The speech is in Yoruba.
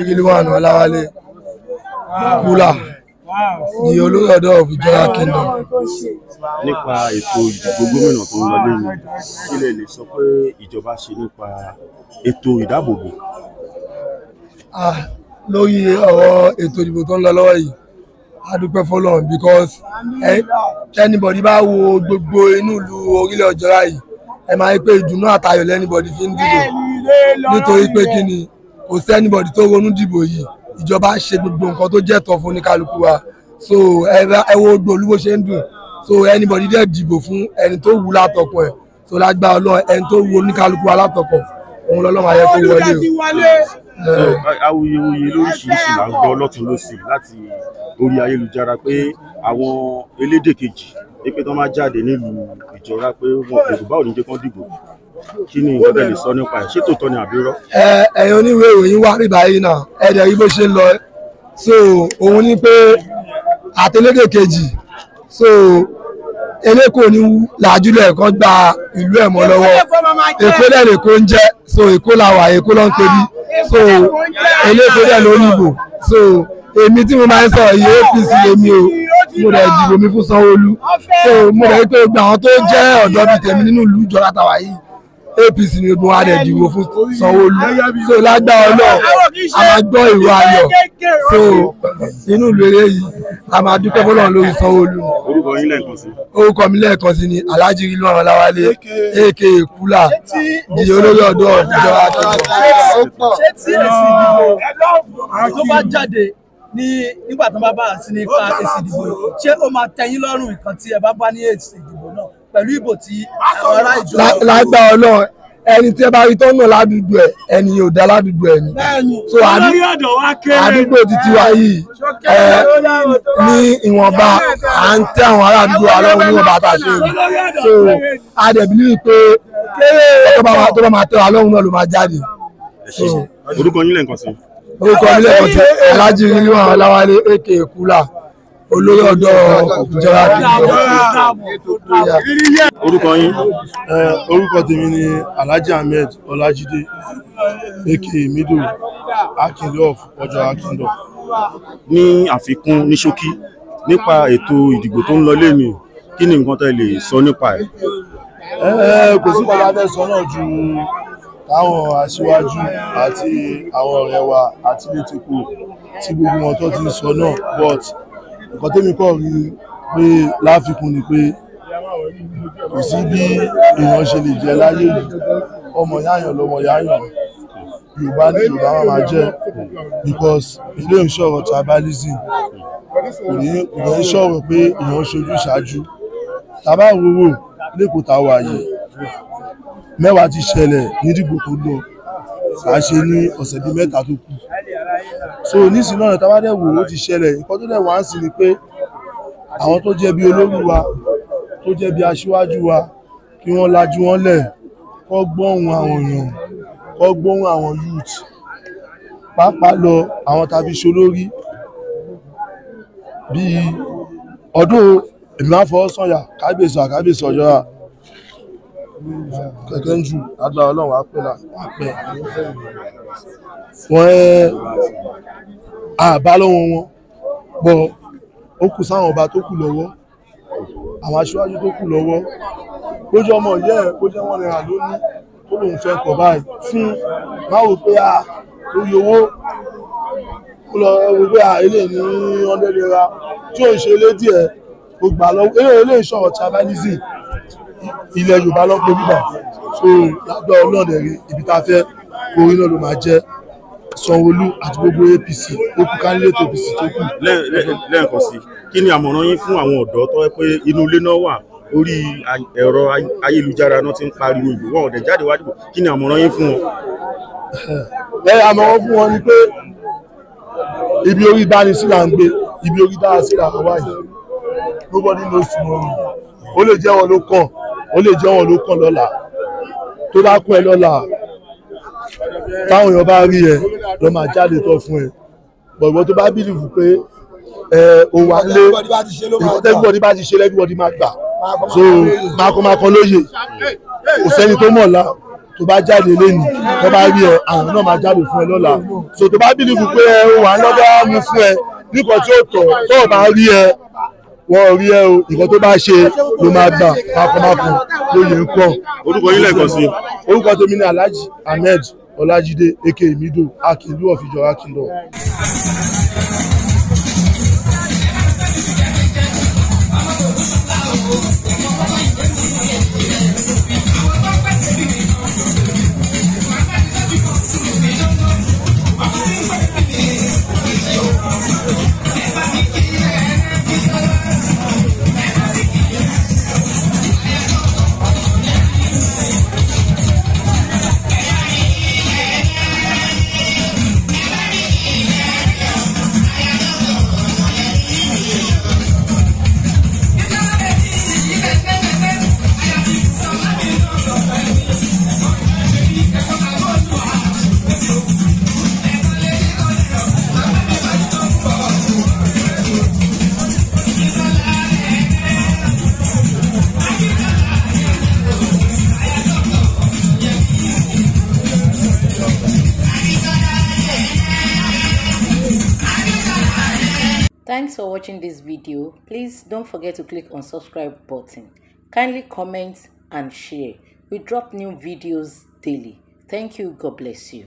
Rilwan Ọláwálé Kúlà ní olórí ọ̀dọ́ Ìjọra Kingdom. Nípa ètò ìdìbò gómìnà tó ń lọ lẹ́yìn, kí lẹ lè sọ pé ìjọba ṣe nípa ètò ìdáàbòbò? Lórí ọ̀rọ̀ ètò ìdìbò tó ń lọ lọ́wọ́ yìí, a dúpẹ́ fọ́lọ́run because anybody bá wo gbogbo inú ìlú orílẹ̀ Ìjọra yìí, ẹ máa rí pé ìdùnnú àtayọ̀ lẹ́nibọ̀dì fi ń dìbò nítorí pé kí ni kò sí anybody tó ronú dìbò yìí. Ìjọba ṣe gbogbo nǹkan tó jẹ́ tọ́ fún oníkálukú wa, so ẹ wo gbogbo olúwo ṣe ń dùn, so anybody dẹ̀ dìbò fún ẹni tó wù látọkọ ẹ̀, so lágbára Ọlọ́run ẹni tó wù oníkálukú wa látọkọ òun lọ́lọ́run ayẹ kó wọlé o. Awuyewuye lóríṣiríṣi là ń gbọ́ lọ́tún lósì láti orí ayélujára pé àwọn elédè kejì pé tó máa jáde nílùú Ìjọra pé Yorùbá ò ní jẹ́ kán dìbò. Kí ni nǹkan tẹ́ lè sọ nípa ẹ̀? Ṣé tòótọ́ ni àbí irọ́? Ẹ̀yin oníwèé ìròyìn wá rí báyìí náà ẹ̀dẹ̀ rí bó ṣe ń lọ, so òun ní pé àtẹlédè kejì, so eléko ní làjúlẹ̀ kan gba ìlú ẹ̀ mọ́ lọ́wọ́. Èkó dẹ̀ lèkó ń jẹ́, so Èkó la wà, Èkó ló ń perí, so eléko dẹ̀ ló ní ìbò. So èmi tí mo máa ń sọ̀rọ̀ yìí APC lèmi o, mo dẹ̀ dìbò mi fún Sanwó-Olú, so mo dẹ̀ pé gbogbo àwọn tó jẹ́ ọ̀dọ́ bíi tèmi nínú ìlú Ìjọra tàwa yìí APC ni gbogbo wa dẹ̀ dìbò fún Sanwó-Olú, so lágbára Ọlọ́run a máa gbọ́ ìró ayọ̀, so inú ìlú eré yìí a máa dúpẹ́ fọ́lọ́run lórí Sanwó-Olú. Orúkọ yín lẹ́ẹ̀kan sí? Orúkọ mi lẹ́ẹ̀kan sí ni Alhaji Rilwan Ọláwálé aka Kúlà di olórí ọ̀dọ́ Ìjọra Kingdom. Ṣé tí èsì ìdìbò tó bá jáde nígbà tó bá bá sí nípa èsì ìdìbò, ṣé ó máa tẹ́yín lọ́rùn nǹkan tí ẹ bá bá ní èsì ìdìbò náà pẹ̀lú ìbò tí àwọn ará Ìjọra? Lágbára Ọlọ́run ẹni tí ẹ bá rí tó nà ládùúgbò ẹ ẹni yóò dá ládùúgbò ẹ ni, so àdúgbò títí wa yìí ní ìwọ̀nba à ń tẹ́ àwọn ará àdúgbò wa lọ́wọ́ níwọ̀nba tá a ṣe rí, so a dẹ̀ believe pé tó bá máa tẹ́ wa lọ́wọ́ náà ló máa jáde. Orúkọ yín lẹ́ẹ̀kan sí? Orúkọ mi lẹ́ẹ̀kan sí Alhaji Rilwan Ọláwálé aka Kúlà olórí ọ̀dọ́ Ìjọra Kingdom. Orúkọ yín? Orúkọ tèmi ni Alhaji Ahmed Ọlájídé aka Middle Akinde of Ìjọra Kingdom. Ní àfikún ní ṣókí nípa ètò ìdìbò tó ń lọ lẹ́yìn, kí ni nǹkan tẹ́ lè sọ nípa ẹ̀? Kò sí bàbá fẹ́ sọ náà ju táwọn aṣíwájú àti àwọn ọ̀rẹ́ wa àti létíkù tí gbogbo wọn tó ti ń sọ náà, but nǹkan tẹ́mi kọ́ rí pé láfikún ni pé kò sí bí èèyàn ṣe lè jẹ láyé yìí, ọmọ yáyàn lọmọ yáyàn, Yorùbá ní Yorùbá máa jẹ́, because ilé ìṣòro tribalism kò ní ṣọ̀rọ̀ pé èèyàn ṣojú ṣáájú. Tàbá wòwò lẹ́kọ̀ọ́ tá a wà yìí, mẹ́wàá ti ṣẹlẹ̀ nídìbò tó lọ, a ṣe ní ọ̀sẹ̀ bíi mẹ́ta tó kù, so nísìnyí náà tá bá dẹ̀ wò ó ti ṣẹlẹ̀. Nǹkan tó dẹ̀ wá ń sí ni pé àwọn tó jẹ́ bí olórí wa, tó jẹ́ bí aṣíwájú wa, kí wọ́n lajú wọn lẹ̀, kó gbóhùn àwọn èèyàn, kó gbóhùn àwọn youth, pàápàá lọ àwọn tàbí ṣolórí bíi ọdún èmi máa fọwọ́ sọ̀yà kábíyèsí Ọ̀yọ́ kẹ̀kẹ́ ń jù agbára Ọlọ́run wá pẹ́ wọ́n àbá lọ́wọ́ wọn, bọ̀ ó kù sáwọn ọba tó kù lọ́wọ́, àwọn aṣíwájú tó kù lọ́wọ́, ó jẹ́ ọmọ ìyá ẹ̀, ó jẹ́ wọ́n náírà lónìí tó lòun fẹ́ kọ̀ báyìí fún báwo pé ó yọ owó ó lọ wọ pé ilé ní 100 naira tí ò ń ṣe ilé díẹ̀ ó gbà lọ́wọ́ ilé ìṣọ̀rọ̀ tribalism ilẹ̀ Yorùbá lọ́pọ̀ bíbà, so lágbà ọlọ́dẹ̀ rí ibi tá a fẹ́ orí náà ló máa jẹ́ Sanwó-Olú àti gbogbo APC ó kú candidate APC tó kù. Lẹ́ẹ̀kan sí, kí ni àmọ̀ràn yín fún àwọn ọ̀dọ́ tó yẹ pé inú ilé náà wà, orí ẹ̀rọ ayélujára náà ti ń pariwo ìbò, wọn ò dẹ̀ jáde wá dìbò, kí ni àmọ̀ràn yín fún wọn? Àmọ̀ràn fún wọn ni pé ibi orí ìbánisílà ń gbé, ibi orí ìbánisílà wà yìí, nobody knows tomorrow. Ó lè jẹ́ wọn ló kàn, ó lè jẹ́ wọn ló kàn lọ́la, tó bá kún ẹ lọ́la táwọn èèyàn bá rí ẹ lọ máa jáde tọ́ fún ẹ, bọ̀gbọ́n tó bá bìlìfù pé ó wà lé everybody bá ti ṣe everybody máa gbà, so máa kan lóye, kò sẹ́ni tó mọ̀ la tó bá jáde lẹ́nu tó bá rí ẹ àwọn náà máa jáde fún ẹ lọ́la so tó bá bìlìfù pé ẹ wà lọ́dọ̀ mú fún ẹ nǹkan tí ó tọ̀ tó o bá rí ẹ wọ́n rí ẹ o nǹkan tó bá ṣe ló máa gbà mákàmákàn lóye ń kọ́. orúkọ yín lẹ́ẹ̀kan sí. orúkọ tèmi ní Alhaji Ahmed Ọlájídé aka Mido Akinlu of Ìjọra Kingdom. Thanks for watching this video. Please don't forget to click on subscribe button. Kindly comment and share. We drop new videos daily. Thank you. God bless you.